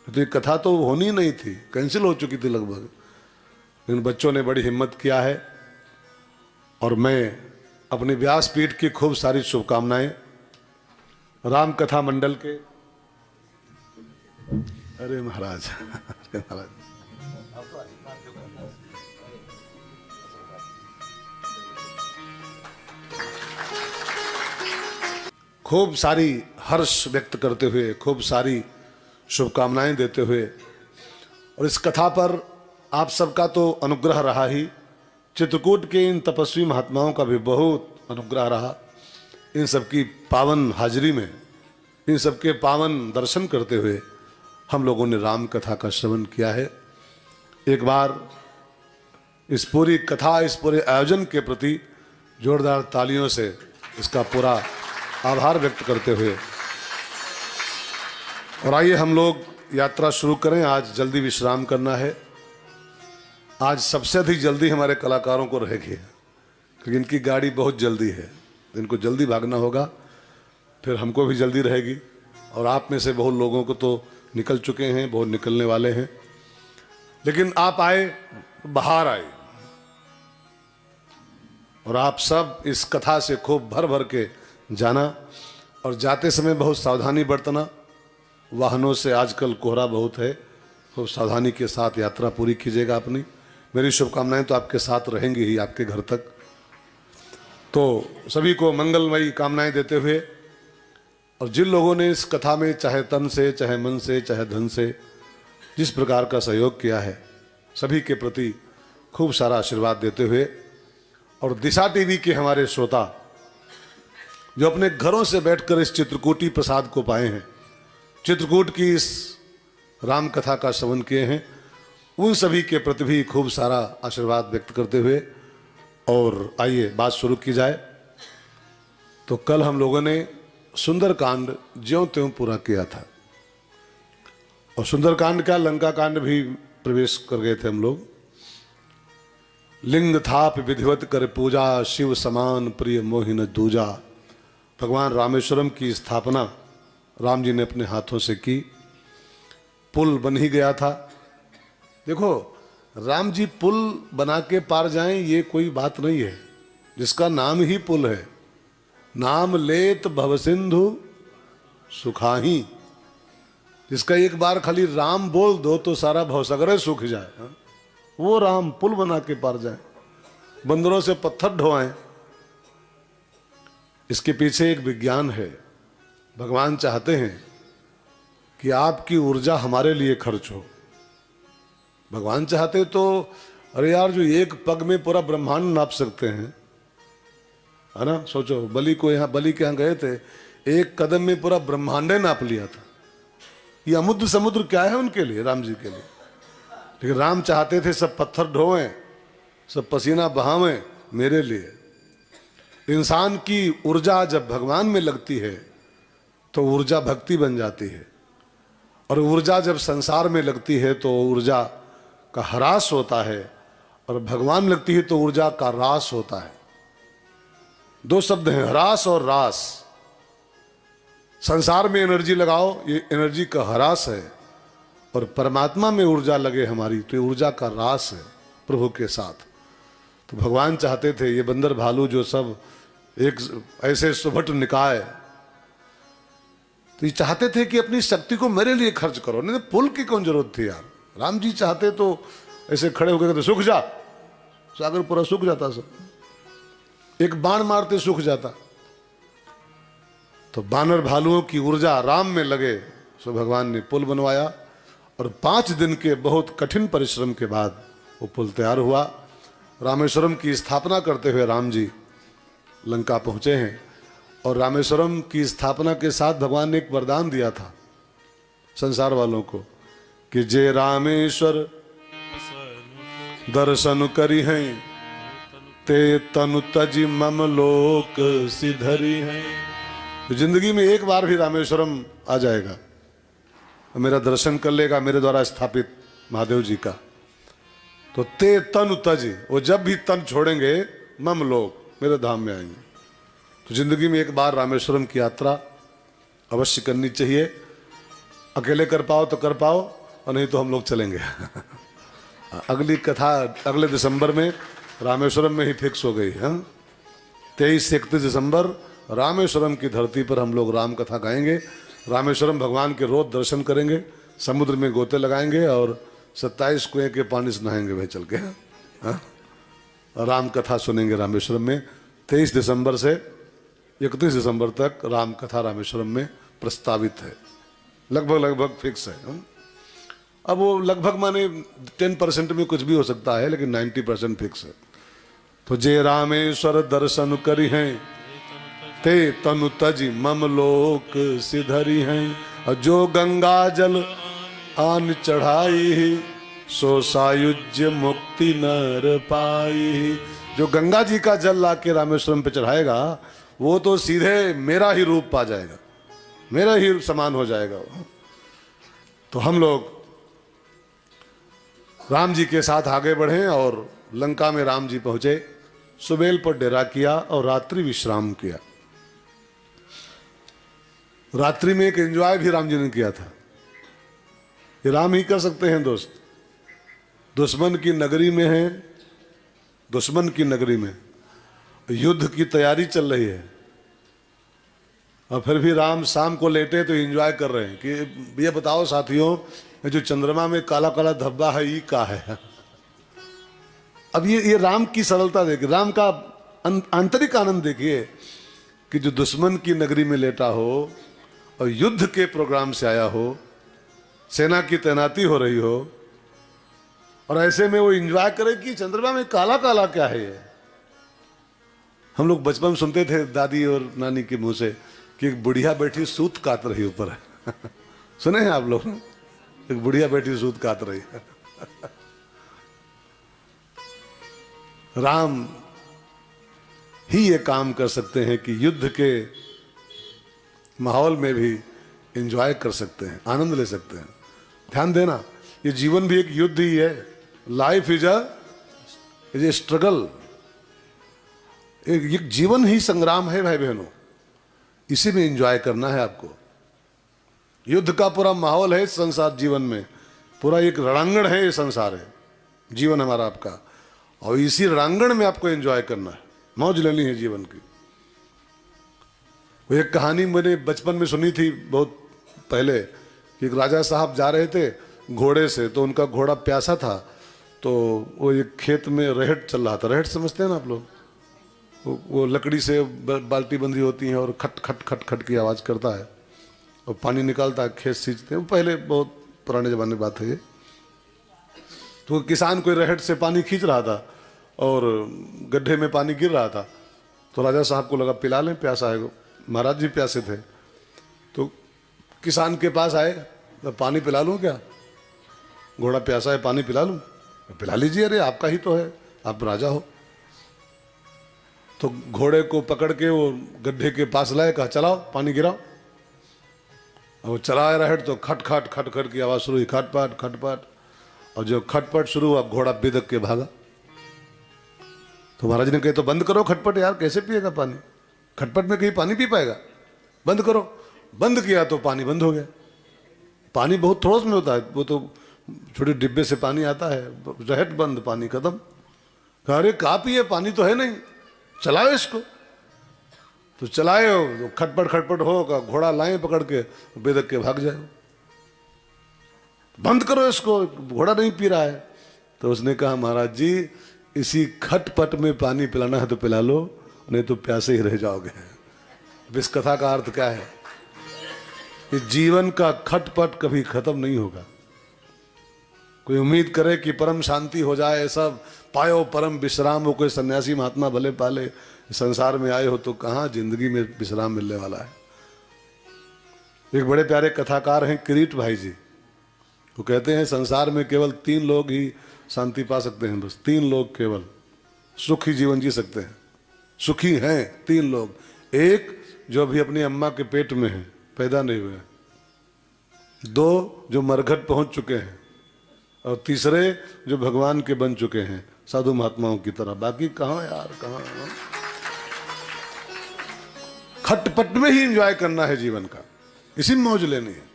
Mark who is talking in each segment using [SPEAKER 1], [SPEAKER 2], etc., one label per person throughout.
[SPEAKER 1] तो ये कथा तो होनी नहीं थी, कैंसिल हो चुकी थी लगभग। इन बच्चों ने बड़ी हिम्मत किया है और मैं अपनी व्यासपीठ की खूब सारी शुभकामनाएं राम कथा मंडल के। अरे महाराज, अरे महाराज, खूब सारी हर्ष व्यक्त करते हुए, खूब सारी शुभकामनाएं देते हुए, और इस कथा पर आप सबका तो अनुग्रह रहा ही, चित्रकूट के इन तपस्वी महात्माओं का भी बहुत अनुग्रह रहा। इन सबकी पावन हाजिरी में, इन सबके पावन दर्शन करते हुए हम लोगों ने राम कथा का श्रवण किया है। एक बार इस पूरी कथा, इस पूरे आयोजन के प्रति जोरदार तालियों से इसका पूरा आभार व्यक्त करते हुए और आइए हम लोग यात्रा शुरू करें। आज जल्दी विश्राम करना है। आज सबसे अधिक जल्दी हमारे कलाकारों को रहेगी क्योंकि इनकी गाड़ी बहुत जल्दी है, इनको जल्दी भागना होगा, फिर हमको भी जल्दी रहेगी। और आप में से बहुत लोगों को तो निकल चुके हैं, बहुत निकलने वाले हैं, लेकिन आप आए, बाहर आए, और आप सब इस कथा से खूब भर भर के जाना और जाते समय बहुत सावधानी बरतना। वाहनों से आजकल कोहरा बहुत है, खूब सावधानी के साथ यात्रा पूरी कीजिएगा अपनी। मेरी शुभकामनाएं तो आपके साथ रहेंगी ही आपके घर तक। तो सभी को मंगलमयी कामनाएं देते हुए, और जिन लोगों ने इस कथा में चाहे तन से, चाहे मन से, चाहे धन से जिस प्रकार का सहयोग किया है, सभी के प्रति खूब सारा आशीर्वाद देते हुए, और दिशा टीवी के हमारे श्रोता जो अपने घरों से बैठकर इस चित्रकूटी प्रसाद को पाए हैं, चित्रकूट की इस राम कथा का श्रवण किए हैं, उन सभी के प्रति भी खूब सारा आशीर्वाद व्यक्त करते हुए, और आइए बात शुरू की जाए। तो कल हम लोगों ने सुंदरकांड ज्यों त्यों पूरा किया था, और सुंदरकांड का लंका कांड भी प्रवेश कर गए थे हम लोग। लिंग थाप विधिवत कर पूजा, शिव समान प्रिय मोहिन दूजा। भगवान रामेश्वरम की स्थापना राम जी ने अपने हाथों से की, पुल बन ही गया था। देखो, राम जी पुल बना के पार जाएं ये कोई बात नहीं है, जिसका नाम ही पुल है। नाम लेत भवसिंधु सुखाही, जिसका एक बार खाली राम बोल दो तो सारा भवसागर सूख जाए। हा? वो राम पुल बना के पार जाए, बंदरों से पत्थर ढोएं। इसके पीछे एक विज्ञान है। भगवान चाहते हैं कि आपकी ऊर्जा हमारे लिए खर्च हो। भगवान चाहते तो, अरे यार, जो एक पग में पूरा ब्रह्मांड नाप सकते हैं, है ना। सोचो, बलि के यहाँ गए थे, एक कदम में पूरा ब्रह्मांड नाप लिया था। ये अमुद्र समुद्र क्या है उनके लिए, राम जी के लिए। लेकिन राम चाहते थे सब पत्थर ढोएं, सब पसीना बहावें मेरे लिए। इंसान की ऊर्जा जब भगवान में लगती है तो ऊर्जा भक्ति बन जाती है, और ऊर्जा जब संसार में लगती है तो ऊर्जा का ह्रास होता है, और भगवान लगती है तो ऊर्जा का रास होता है। दो शब्द हैं, ह्रास और रास। संसार में एनर्जी लगाओ, ये एनर्जी का ह्रास है, और परमात्मा में ऊर्जा लगे हमारी तो ये ऊर्जा का रास है प्रभु के साथ। तो भगवान चाहते थे ये बंदर भालू जो सब एक ऐसे सुभट निकाय, तो ये चाहते थे कि अपनी शक्ति को मेरे लिए खर्च करो। नहीं तो पुल की कौन जरूरत थी यार। राम जी चाहते तो ऐसे खड़े होकर कहते सूख जा, सागर पूरा सूख जाता, सब एक बाण मारते सूख जाता। तो बानर भालुओं की ऊर्जा राम में लगे, सो भगवान ने पुल बनवाया, और 5 दिन के बहुत कठिन परिश्रम के बाद वो पुल तैयार हुआ। रामेश्वरम की स्थापना करते हुए राम जी लंका पहुंचे हैं, और रामेश्वरम की स्थापना के साथ भगवान ने एक वरदान दिया था संसार वालों को कि जे रामेश्वर दर्शन करी हैं ते तनु तजी मम लोक सिधरी हैं। तो जिंदगी में एक बार भी रामेश्वरम आ जाएगा, मेरा दर्शन कर लेगा, मेरे द्वारा स्थापित महादेव जी का, तो ते तनु तजी, वो जब भी तन छोड़ेंगे मम लोक, मेरे धाम में आएंगे। तो जिंदगी में एक बार रामेश्वरम की यात्रा अवश्य करनी चाहिए। अकेले कर पाओ तो कर पाओ, और नहीं तो हम लोग चलेंगे। अगली कथा अगले दिसंबर में रामेश्वरम में ही फिक्स हो गई है। 23 से 31 दिसंबर रामेश्वरम की धरती पर हम लोग राम कथा गाएंगे। रामेश्वरम भगवान के रोज दर्शन करेंगे, समुद्र में गोते लगाएंगे और 27 कुएं के पानी से नहाएंगे वह चल के। राम कथा सुनेंगे रामेश्वरम में। 23 दिसंबर से 31 दिसंबर तक राम कथा रामेश्वरम में प्रस्तावित है, लगभग फिक्स है। अब वो लगभग माने 10% में कुछ भी हो सकता है, लेकिन 90% फिक्स है। तो जे रामेश्वर दर्शन करी हैं ते तनु तज मम लोक सिधरी हैं, और जो गंगा जल आन चढ़ाई सो सायुज्य मुक्ति नर पाई। जो गंगा जी का जल लाके रामेश्वरम पे चढ़ाएगा वो तो सीधे मेरा ही रूप पा जाएगा, मेरा ही समान हो जाएगा। तो हम लोग राम जी के साथ आगे बढ़े और लंका में राम जी पहुंचे, सुबेल पर डेरा किया और रात्रि विश्राम किया। रात्रि में एक एंजॉय भी राम जी ने किया था। ये राम ही कर सकते हैं दोस्त। दुश्मन की नगरी में है, दुश्मन की नगरी में युद्ध की तैयारी चल रही है, और फिर भी राम शाम को लेटे तो एंजॉय कर रहे हैं कि ये बताओ साथियों, जो चंद्रमा में काला काला धब्बा है ये क्या है। अब ये राम की सरलता देखिए, राम का आंतरिक आनंद देखिए कि जो दुश्मन की नगरी में लेटा हो और युद्ध के प्रोग्राम से आया हो, सेना की तैनाती हो रही हो, और ऐसे में वो एंजॉय करे कि चंद्रमा में काला काला क्या है ये। हम लोग बचपन में सुनते थे दादी और नानी के मुंह से कि एक बुढ़िया बैठी सूत काट रही ऊपर है। सुने हैं आप लोग? एक बुढ़िया बैठी सूत काट रही है। राम ही ये काम कर सकते हैं कि युद्ध के माहौल में भी एंजॉय कर सकते हैं, आनंद ले सकते हैं। ध्यान देना, ये जीवन भी एक युद्ध ही है। Life is a struggle. एक जीवन ही संग्राम है भाई बहनों, इसी में एंजॉय करना है आपको। युद्ध का पूरा माहौल है इस संसार जीवन में, पूरा एक रणांगण है, ये संसार है, जीवन हमारा आपका, और इसी रणांगण में आपको एंजॉय करना है, मौज लेनी है जीवन की। वो एक कहानी मैंने बचपन में सुनी थी बहुत पहले कि एक राजा साहब जा रहे थे घोड़े से, तो उनका घोड़ा प्यासा था, तो वो एक खेत में रहट चल रहा था। रहट समझते हैं ना आप लोग? वो लकड़ी से बाल्टी बंधी होती है और खट खट खट खट की आवाज़ करता है और पानी निकालता है, खेत सींचते हैं। पहले बहुत पुराने ज़माने की बात है ये। तो किसान कोई रहट से पानी खींच रहा था और गड्ढे में पानी गिर रहा था, तो राजा साहब को लगा पिला लें, प्यासा है। महाराज जी प्यासे थे, तो किसान के पास आए, तो पानी पिला लूँ क्या? घोड़ा प्यासा है, पानी पिला लूँ? पिला लीजिए, अरे आपका ही तो है, आप राजा हो। तो घोड़े को पकड़ के वो गड्ढे के पास लाए, कहा चलाओ पानी गिराओ। और वो चलाया रहट तो खट खट खट खट की आवाज़ शुरू हुई, खटपट खटपट, और जो खटपट शुरू हुआ घोड़ा बिदक के भागा। तो महाराज ने कहे तो बंद करो खटपट यार, कैसे पिएगा पानी? खटपट में कहीं पानी पी पाएगा? बंद करो। बंद किया तो पानी बंद हो गया। पानी बहुत थोड़ा में होता है, वो तो छोटे डिब्बे से पानी आता है, रहट बंद, पानी खत्म। कहा अरे कहाँ पिए, पानी तो है नहीं, चलाओ इसको। तो चलाए, तो खटपट खटपट होगा, घोड़ा लाए पकड़ के, बेदक के भाग जाए। बंद करो इसको, घोड़ा नहीं पी रहा है। तो उसने कहा महाराज जी इसी खटपट में पानी पिलाना है तो पिला लो, नहीं तो प्यासे ही रह जाओगे। इस कथा का अर्थ क्या है? इस जीवन का खटपट कभी खत्म नहीं होगा। कोई उम्मीद करे कि परम शांति हो जाए, सब पायो परम विश्राम हो, कोई सन्यासी महात्मा भले पाले, संसार में आए हो तो कहाँ जिंदगी में विश्राम मिलने वाला है। एक बड़े प्यारे कथाकार हैं किरीट भाई जी, वो कहते हैं संसार में केवल 3 लोग ही शांति पा सकते हैं, बस 3 लोग केवल सुखी जीवन जी सकते हैं। सुखी हैं 3 लोग, एक जो अभी अपनी अम्मा के पेट में है, पैदा नहीं हुए, 2 जो मरघट पहुंच चुके हैं, और तीसरे जो भगवान के बन चुके हैं साधु महात्माओं की तरह। बाकी कहाँ यार, कहाँ? खटपट में ही एंजॉय करना है जीवन का, इसी में मौज लेनी है।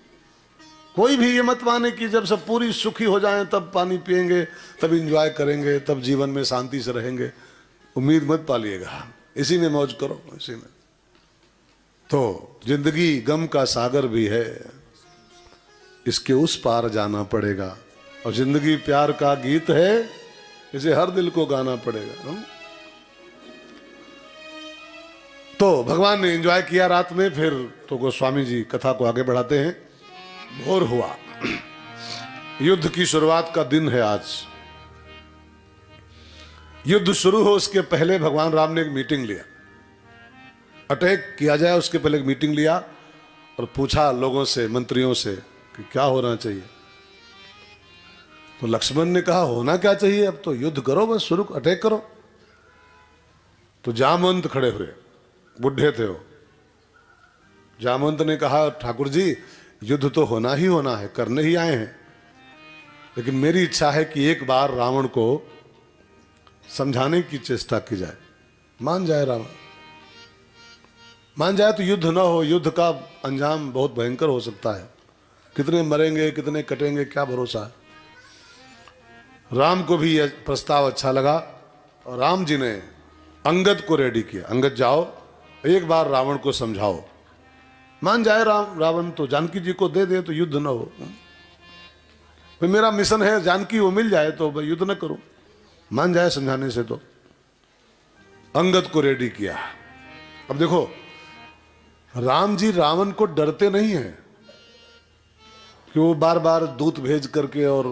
[SPEAKER 1] कोई भी ये मत माने कि जब सब पूरी सुखी हो जाएं तब पानी पिएंगे, तब इंजॉय करेंगे, तब जीवन में शांति से रहेंगे। उम्मीद मत पालिएगा, इसी में मौज करो, इसी में। तो जिंदगी गम का सागर भी है, इसके उस पार जाना पड़ेगा। और जिंदगी प्यार का गीत है, इसे हर दिल को गाना पड़ेगा। तो भगवान ने एंजॉय किया रात में। फिर तो गोस्वामी जी कथा को आगे बढ़ाते हैं। भोर हुआ, युद्ध की शुरुआत का दिन है आज। युद्ध शुरू हो उसके पहले भगवान राम ने एक मीटिंग लिया। अटैक किया जाए उसके पहले एक मीटिंग लिया और पूछा लोगों से, मंत्रियों से कि क्या होना चाहिए। तो लक्ष्मण ने कहा होना क्या चाहिए, अब तो युद्ध करो, बस शुरू अटैक करो। तो जामवंत खड़े हुए, बुढ़े थे वो। जामवंत ने कहा ठाकुर जी युद्ध तो होना ही होना है, करने ही आए हैं, लेकिन मेरी इच्छा है कि एक बार रावण को समझाने की चेष्टा की जाए। मान जाए रावण, मान जाए तो युद्ध ना हो। युद्ध का अंजाम बहुत भयंकर हो सकता है, कितने मरेंगे कितने कटेंगे क्या भरोसा है। राम को भी यह प्रस्ताव अच्छा लगा और राम जी ने अंगद को रेडी किया। अंगद जाओ, एक बार रावण को समझाओ। मान जाए रावण तो जानकी जी को दे दे तो युद्ध ना हो। तो मेरा मिशन है जानकी वो मिल जाए तो युद्ध न करूं, मान जाए समझाने से। तो अंगद को रेडी किया। अब देखो राम जी रावण को डरते नहीं हैं कि वो बार बार दूत भेज करके और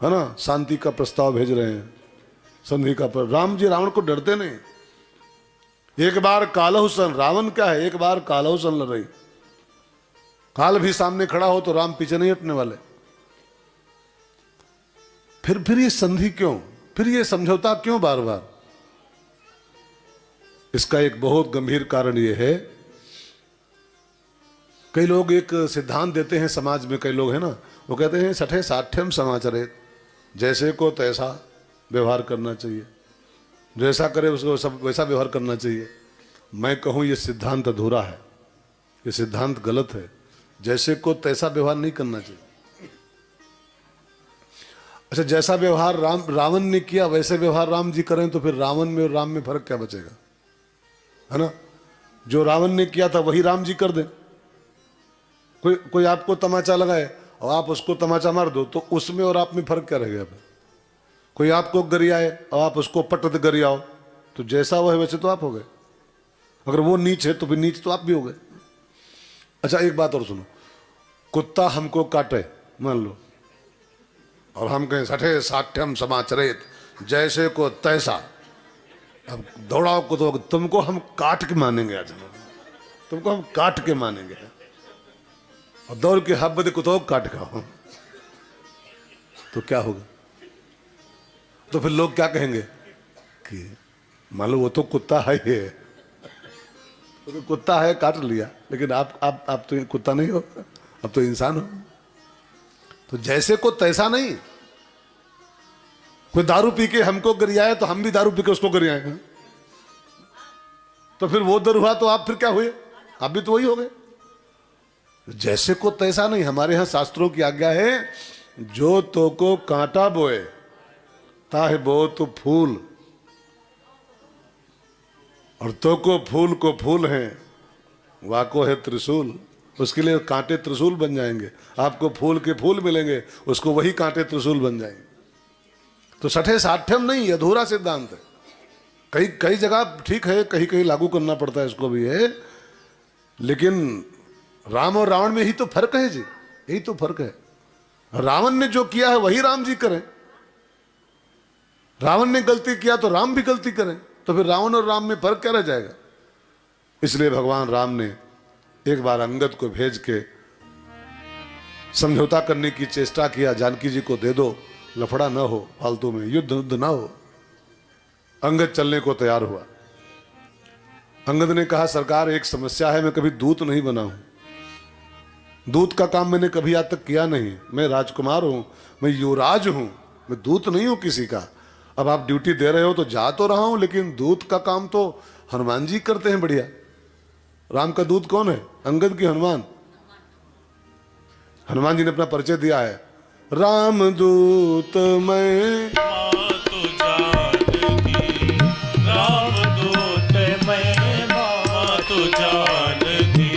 [SPEAKER 1] है ना शांति का प्रस्ताव भेज रहे हैं, संधि का। राम जी रावण को डरते नहीं। एक बार कालहुसन, रावण क्या है, एक बार कालहुसन लड़ रही, काल भी सामने खड़ा हो तो राम पीछे नहीं हटने वाले। फिर ये संधि क्यों, फिर ये समझौता क्यों बार बार? इसका एक बहुत गंभीर कारण ये है, कई लोग एक सिद्धांत देते हैं समाज में, कई लोग हैं ना, वो कहते हैं सठे साठ्यम समाचरेत, जैसे को तैसा व्यवहार करना चाहिए, जैसा करे उसको सब वैसा व्यवहार करना चाहिए। मैं कहूं ये सिद्धांत अधूरा है, ये सिद्धांत गलत है। जैसे को तैसा व्यवहार नहीं करना चाहिए। अच्छा, जैसा व्यवहार रावण ने किया वैसे व्यवहार राम जी करें तो फिर रावण में और राम में फर्क क्या बचेगा, है ना? जो रावण ने किया था वही राम जी कर दें। कोई आपको तमाचा लगाए और आप उसको तमाचा मार दो तो उसमें और आप में फर्क क्या रह गया? कोई आपको गरियाए और आप उसको पटत गरियाओ तो जैसा वो है वैसे तो आप हो गए। अगर वो नीच है तो फिर नीच तो आप भी हो गए। अच्छा एक बात और सुनो, कुत्ता हमको काटे मान लो और हम कहें सठे साठ्यम समाचरेत, जैसे को तैसा, अब दौड़ाओ को तो तुमको हम काट के मानेंगे, आज तुमको हम काट के मानेंगे और दौड़ के हब्बद कुतो काट खाओ तो क्या होगा? तो फिर लोग क्या कहेंगे कि मान लो वो तो कुत्ता है ही है, तो कुत्ता है काट लिया, लेकिन आप तो कुत्ता नहीं हो, अब तो इंसान हो। तो जैसे को तैसा नहीं। कोई दारू पी के हमको गरियाए तो हम भी दारू पी के उसको गरियाए, तो फिर वो दर हुआ तो आप फिर क्या हुए? आप भी तो वही हो गए। जैसे को तैसा नहीं। हमारे यहां शास्त्रों की आज्ञा है, जो तो को कांटा बोए ताहे बो तो फूल, और तो को फूल हैं, वाको है त्रिशूल। उसके लिए कांटे त्रिशूल बन जाएंगे। आपको फूल के फूल मिलेंगे, उसको वही कांटे त्रिशूल बन जाएंगे। तो सठे साठ्यम नहीं, अधूरा सिद्धांत है। कई जगह ठीक है, कहीं लागू करना पड़ता है, इसको भी है, लेकिन राम और रावण में ही तो फर्क है जी, यही तो फर्क है। रावण ने जो किया है वही राम जी करें, रावण ने गलती किया तो राम भी गलती करें, तो फिर रावण और राम में फर्क क्या रह जाएगा? इसलिए भगवान राम ने एक बार अंगद को भेज के समझौता करने की चेष्टा किया, जानकी जी को दे दो, लफड़ा ना हो, फालतू में युद्ध ना हो। अंगद चलने को तैयार हुआ। अंगद ने कहा सरकार एक समस्या है, मैं कभी दूत नहीं बना हूं, दूत का काम मैंने कभी आज तक किया नहीं। मैं राजकुमार हूं, मैं युवराज हूं, मैं दूत नहीं हूं किसी का। अब आप ड्यूटी दे रहे हो तो जा तो रहा हूं, लेकिन दूत का काम तो हनुमान जी करते हैं बढ़िया। राम का दूत कौन है? अंगद की हनुमान। हनुमान जी ने अपना परिचय दिया है, रामदूत मैं
[SPEAKER 2] मातु जानकी, रामदूत मैं मातु जानकी,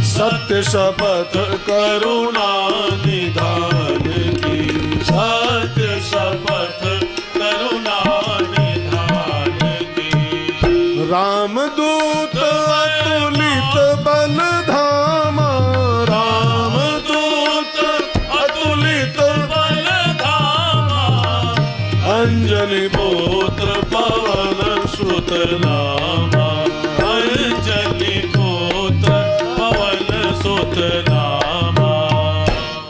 [SPEAKER 1] सत्य शपथ
[SPEAKER 2] करुणा निधान की, सत्य शपथ करुणा निधान की।
[SPEAKER 1] रामदूत अतुलित बल धामा,
[SPEAKER 2] रामदूत अतुलित बल धामा,
[SPEAKER 1] अंजनी
[SPEAKER 2] पुत्र पवन सुत नामा, अंजनी पुत्र पवन सुत नामा।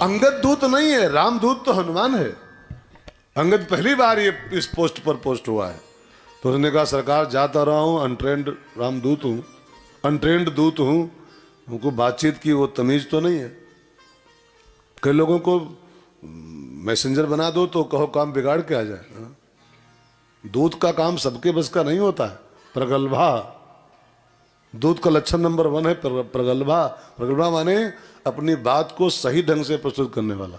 [SPEAKER 1] अंगद दूत नहीं है, रामदूत तो हनुमान है। अंगद पहली बार ये इस पोस्ट पर पोस्ट हुआ है, तो उसने कहा सरकार जाता रहा हूँ, अनट्रेंड रामदूत हूँ, अनट्रेंड दूत हूँ, उनको बातचीत की वो तमीज तो नहीं है। कई लोगों को मैसेंजर बना दो तो कहो काम बिगाड़ के आ जाए। हाँ? दूत का काम सबके बस का नहीं होता है। प्रगल्भा, दूत का लक्षण नंबर 1 है प्रगल्भा। प्रगल्भा माने अपनी बात को सही ढंग से प्रस्तुत करने वाला।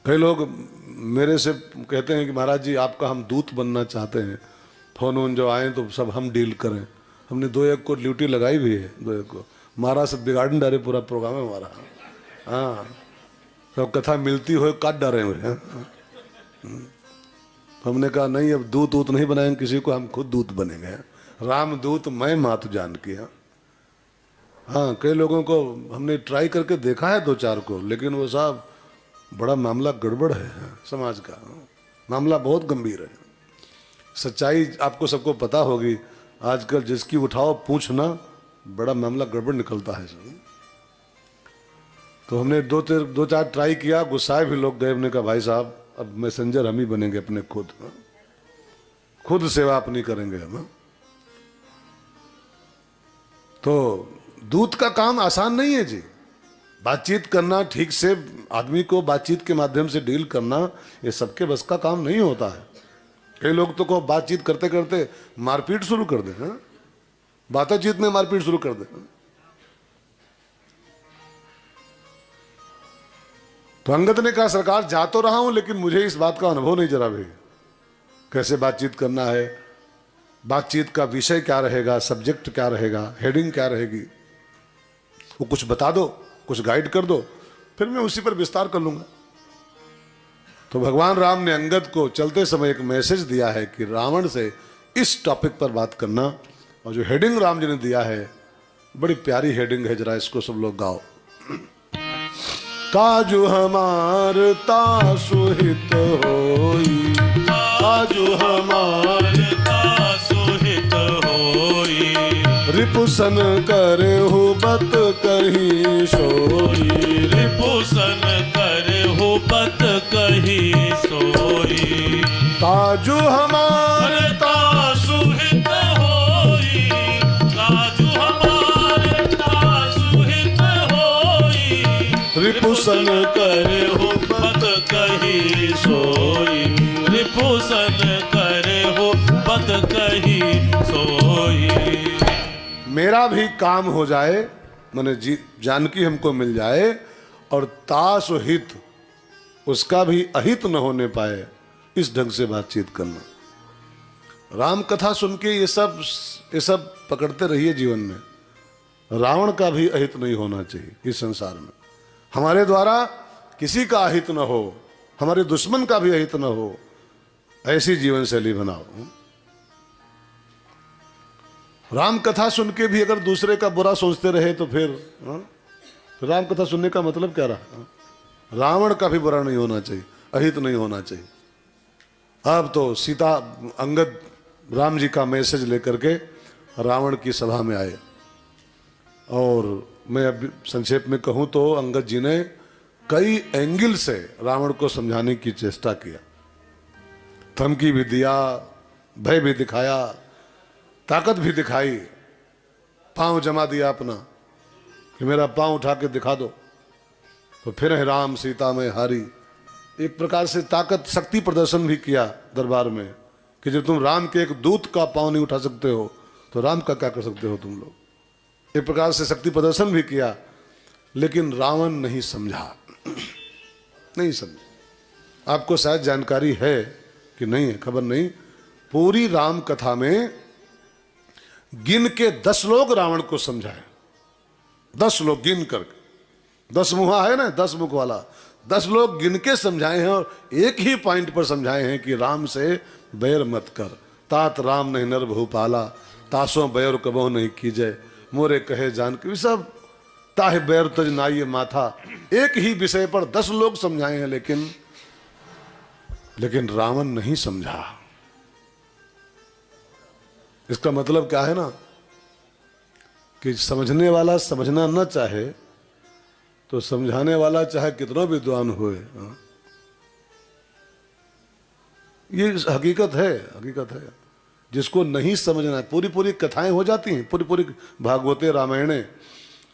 [SPEAKER 1] कई लोग मेरे से कहते हैं कि महाराज जी आपका हम दूत बनना चाहते हैं, फोन वोन जो आए तो सब हम डील करें। हमने 2-1 को ड्यूटी लगाई भी है, 2-1 को मारा, सब बिगाड़ डाले, पूरा प्रोग्राम है हमारा। हाँ, सब कथा मिलती हो काट डाले हुए हैं। हमने कहा नहीं, अब दूत वूत नहीं बनाएंगे किसी को, हम खुद दूत बनेंगे। रामदूत मैं मातु जानकी। हाँ, कई लोगों को हमने ट्राई करके देखा है 2-4 को, लेकिन वो साहब बड़ा मामला गड़बड़ है समाज का, मामला बहुत गंभीर है। सच्चाई आपको सबको पता होगी, आजकल जिसकी उठाओ पूछना बड़ा मामला गड़बड़ निकलता है सब। तो हमने 2-4 ट्राई किया, गुस्साए भी लोग गए। हमने कहा भाई साहब अब मैसेंजर हम ही बनेंगे अपने, खुद सेवा अपनी करेंगे हम। तो दूत का काम आसान नहीं है जी। बातचीत करना, ठीक से आदमी को बातचीत के माध्यम से डील करना, ये सबके बस का काम नहीं होता है। कई लोग तो को बातचीत करते करते मारपीट शुरू कर दे, बातचीत में मारपीट शुरू कर दे। तो अंगद ने कहा सरकार जा तो रहा हूं, लेकिन मुझे इस बात का अनुभव नहीं जरा भी, कैसे बातचीत करना है, बातचीत का विषय क्या रहेगा, सब्जेक्ट क्या रहेगा, हेडिंग क्या रहेगी, वो कुछ बता दो, कुछ गाइड कर दो, फिर मैं उसी पर विस्तार कर लूंगा। तो भगवान राम ने अंगद को चलते समय एक मैसेज दिया है कि रावण से इस टॉपिक पर बात करना। और जो हेडिंग राम जी ने दिया है, बड़ी प्यारी हेडिंग है, जरा इसको सब लोग गाओ। काजू हमार तासुहित होई,
[SPEAKER 2] काजू हमार तासुहित होई,
[SPEAKER 1] रिपुसन करे हो बत कहीं सोई,
[SPEAKER 2] रिपुसन करे हो बत कहीं सोई।
[SPEAKER 1] काजू हमार
[SPEAKER 2] तासुहित होई, काजू हमार तासुहित होई,
[SPEAKER 1] रिपुसन
[SPEAKER 2] करे हो बत कहीं सोई, रिपुसन करे हो बत कहीं सोई।
[SPEAKER 1] मेरा भी काम हो जाए, माने जानकी हमको मिल जाए, और तास हित उसका भी अहित न होने पाए, इस ढंग से बातचीत करना। राम कथा सुन के ये सब पकड़ते रहिए जीवन में। रावण का भी अहित नहीं होना चाहिए इस संसार में। हमारे द्वारा किसी का अहित न हो, हमारे दुश्मन का भी अहित न हो, ऐसी जीवन शैली बनाओ। राम कथा सुन के भी अगर दूसरे का बुरा सोचते रहे तो फिर राम कथा सुनने का मतलब क्या रहा? रावण का भी बुरा नहीं होना चाहिए, अहित नहीं होना चाहिए। अब तो सीता अंगद राम जी का मैसेज लेकर के रावण की सभा में आए, और मैं अब संक्षेप में कहूं तो अंगद जी ने कई एंगल से रावण को समझाने की चेष्टा किया। धमकी भी दिया, भय भी दिखाया, ताकत भी दिखाई, पांव जमा दिया अपना कि मेरा पांव उठा के दिखा दो, तो फिर है राम सीता में हारी। एक प्रकार से ताकत शक्ति प्रदर्शन भी किया दरबार में कि जब तुम राम के एक दूत का पांव नहीं उठा सकते हो तो राम का क्या कर सकते हो तुम लोग। एक प्रकार से शक्ति प्रदर्शन भी किया। लेकिन रावण नहीं समझा, नहीं समझा। आपको शायद जानकारी है कि नहीं है, खबर नहीं। पूरी राम कथा में गिन के 10 लोग रावण को समझाए, 10 लोग गिन करके, 10 मुहा है ना, 10 मुख वाला, 10 लोग गिन के समझाए हैं और एक ही पॉइंट पर समझाए हैं कि राम से बैर मत कर। तात राम नहीं नर बहु पाला, तासों बैर कबो नहीं कीजे, मोरे कहे जान के सब ताहे बैर तज नाइये माथा। एक ही विषय पर 10 लोग समझाए हैं, लेकिन रावण नहीं समझा। इसका मतलब क्या है ना, कि समझने वाला समझना न चाहे तो समझाने वाला चाहे कितना विद्वान होए, ये हकीकत है, हकीकत है। जिसको नहीं समझना है, पूरी पूरी कथाएं हो जाती हैं, पूरी पूरी भागवते रामायणे,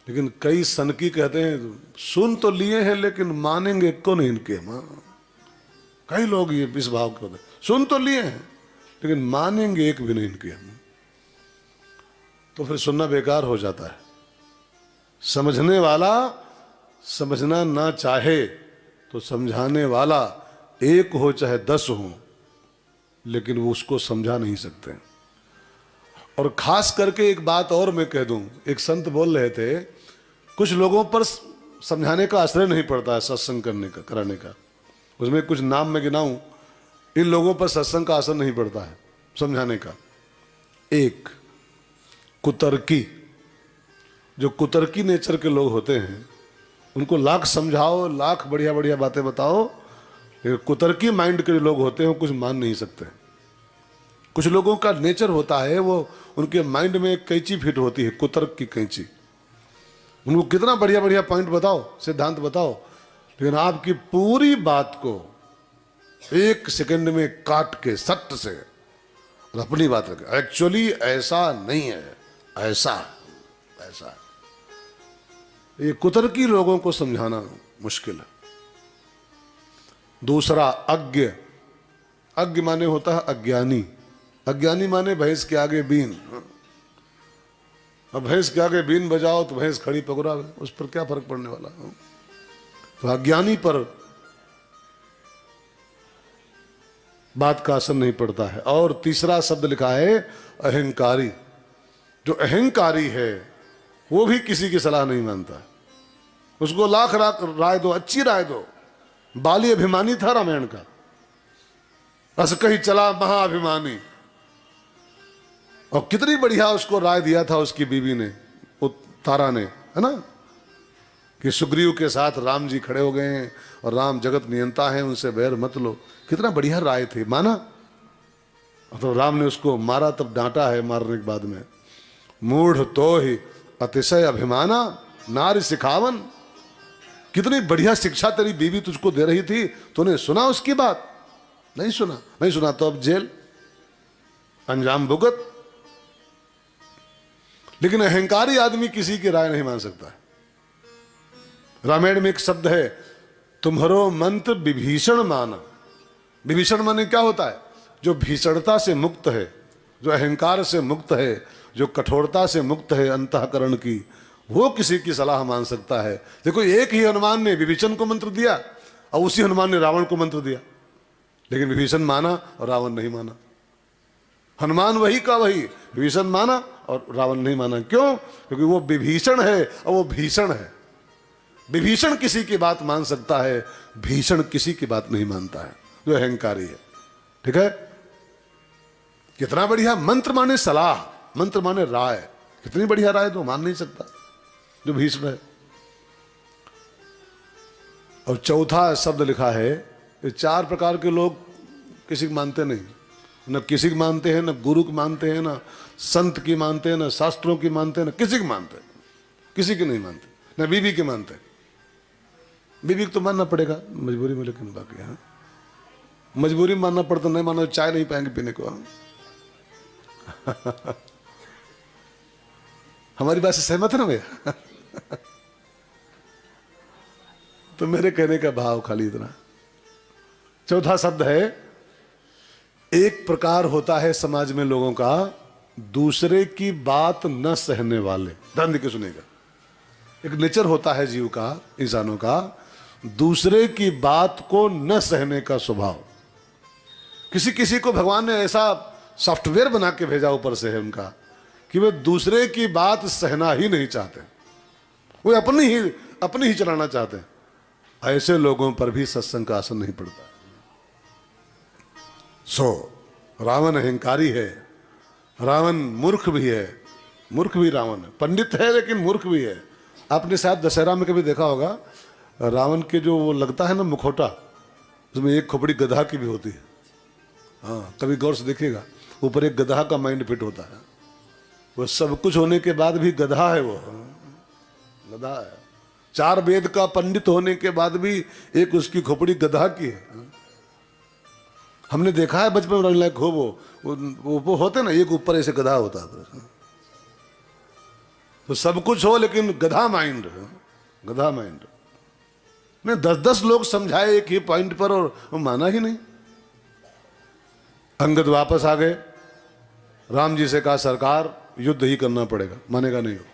[SPEAKER 1] लेकिन कई सनकी कहते हैं सुन तो लिए हैं लेकिन मानेंगे को नहीं इनके। कई लोग ये इस भाव के होते हैं, सुन तो लिए हैं लेकिन मानेंगे एक भी नहीं इनके, तो फिर सुनना बेकार हो जाता है। समझने वाला समझना ना चाहे तो समझाने वाला एक हो चाहे 10 हो, लेकिन वो उसको समझा नहीं सकते। और खास करके एक बात और मैं कह दूं, एक संत बोल रहे थे, कुछ लोगों पर समझाने का असर नहीं पड़ता है सत्संग करने का, कराने का। उसमें कुछ नाम मैं गिनाऊं, इन लोगों पर सत्संग का असर नहीं पड़ता है समझाने का। एक कुतर्की, जो कुतर्की नेचर के लोग होते हैं, उनको लाख समझाओ, लाख बढ़िया बढ़िया बातें बताओ, लेकिन कुतर्की माइंड के लोग होते हैं कुछ मान नहीं सकते। कुछ लोगों का नेचर होता है, वो उनके माइंड में एक कैंची फिट होती है, कुतर्क की कैंची। उनको कितना बढ़िया बढ़िया पॉइंट बताओ, सिद्धांत बताओ, लेकिन आपकी पूरी बात को 1 सेकंड में काट के सट से और अपनी बात रखे, एक्चुअली ऐसा नहीं है, ऐसा ऐसा। ये कुतर्की लोगों को समझाना मुश्किल है। दूसरा अज्ञ, अज्ञ माने होता है अज्ञानी, अज्ञानी माने भैंस के आगे बीन। अब भैंस के आगे बीन बजाओ तो भैंस खड़ी पकड़ा, उस पर क्या फर्क पड़ने वाला। तो अज्ञानी पर बात का असर नहीं पड़ता है। और तीसरा शब्द लिखा है अहंकारी। जो अहंकारी है वो भी किसी की सलाह नहीं मानता, उसको लाख राय दो, अच्छी राय दो। बाली अभिमानी था रामायण का, बस कहीं चला महाअभिमानी, और कितनी बढ़िया उसको राय दिया था उसकी बीवी ने, तारा ने, है ना, कि सुग्रीव के साथ राम जी खड़े हो गए हैं और राम जगत नियंता है, उनसे बैर मत लो। कितना बढ़िया राय थी, माना। तो राम ने उसको मारा, तब डांटा है मारने के बाद में, मूढ़ तो ही अतिशय अभिमाना नारी सिखावन। कितनी बढ़िया शिक्षा तेरी बीवी तुझको दे रही थी, तूने सुना उसकी बात? नहीं सुना, नहीं सुना तो अब जेल, अंजाम भुगत। लेकिन अहंकारी आदमी किसी की राय नहीं मान सकता है। रामायण में एक शब्द है, तुम्हारो मंत्र विभीषण माना। विभीषण माने क्या होता है? जो भीषणता से मुक्त है, जो अहंकार से मुक्त है, जो कठोरता से मुक्त है अंतःकरण की, वो किसी की सलाह मान सकता है। देखो, एक ही हनुमान ने विभीषण को मंत्र दिया और उसी हनुमान ने रावण को मंत्र दिया, लेकिन विभीषण माना और रावण नहीं माना। हनुमान वही का वही, विभीषण माना और रावण नहीं माना। क्यों? क्योंकि वो विभीषण है और वो भीषण है। विभीषण किसी की बात मान सकता है, भीषण किसी की बात नहीं मानता है, जो अहंकारी है। ठीक है? कितना बढ़िया मंत्र माने सलाह, मंत्र माने राय, कितनी बढ़िया राय तो मान नहीं सकता जो भीषण है। और चौथा शब्द लिखा है, ये 4 प्रकार के लोग किसी को मानते नहीं, न किसी की मानते हैं, न गुरु की मानते हैं, न संत की मानते हैं, न शास्त्रों की मानते हैं, न किसी की मानते हैं, किसी की नहीं मानते, न बीवी की मानते। बीवी को तो मानना पड़ेगा मजबूरी में, लेकिन बाकी हाँ मजबूरी में मानना पड़ता, नहीं मानो चाय नहीं पाएंगे पीने को। हमारी बात से सहमत है ना भैया? तो मेरे कहने का भाव खाली इतना। चौथा शब्द है, एक प्रकार होता है समाज में लोगों का, दूसरे की बात न सहने वाले। ध्यान देके सुनेगा, एक नेचर होता है जीव का, इंसानों का, दूसरे की बात को न सहने का स्वभाव। किसी किसी को भगवान ने ऐसा सॉफ्टवेयर बना के भेजा ऊपर से है उनका कि वे दूसरे की बात सहना ही नहीं चाहते, वो अपनी ही चलाना चाहते हैं। ऐसे लोगों पर भी सत्संग का असर नहीं पड़ता। रावण अहंकारी है, रावण मूर्ख भी है, मूर्ख भी रावण है, पंडित है लेकिन मूर्ख भी है। आपने शायद दशहरा में कभी देखा होगा, रावण के जो वो लगता है ना मुखौटा, उसमें एक खोपड़ी गधा की भी होती है। हाँ, कभी गौर से देखिएगा, ऊपर एक गधा का माइंड फिट होता है। वो सब कुछ होने के बाद भी गधा है, वो गधा है। 4 वेद का पंडित होने के बाद भी एक उसकी खोपड़ी गधा की है। हमने देखा है बचपन में, लाइक हो वो होते ना, एक ऊपर ऐसे गधा होता है। तो सब कुछ हो लेकिन गधा माइंड, गधा माइंड। मैं 10-10 लोग समझाए एक ही पॉइंट पर और वो माना ही नहीं। अंगद वापस आ गए, राम जी से कहा सरकार युद्ध ही करना पड़ेगा, मानेगा नहीं हो।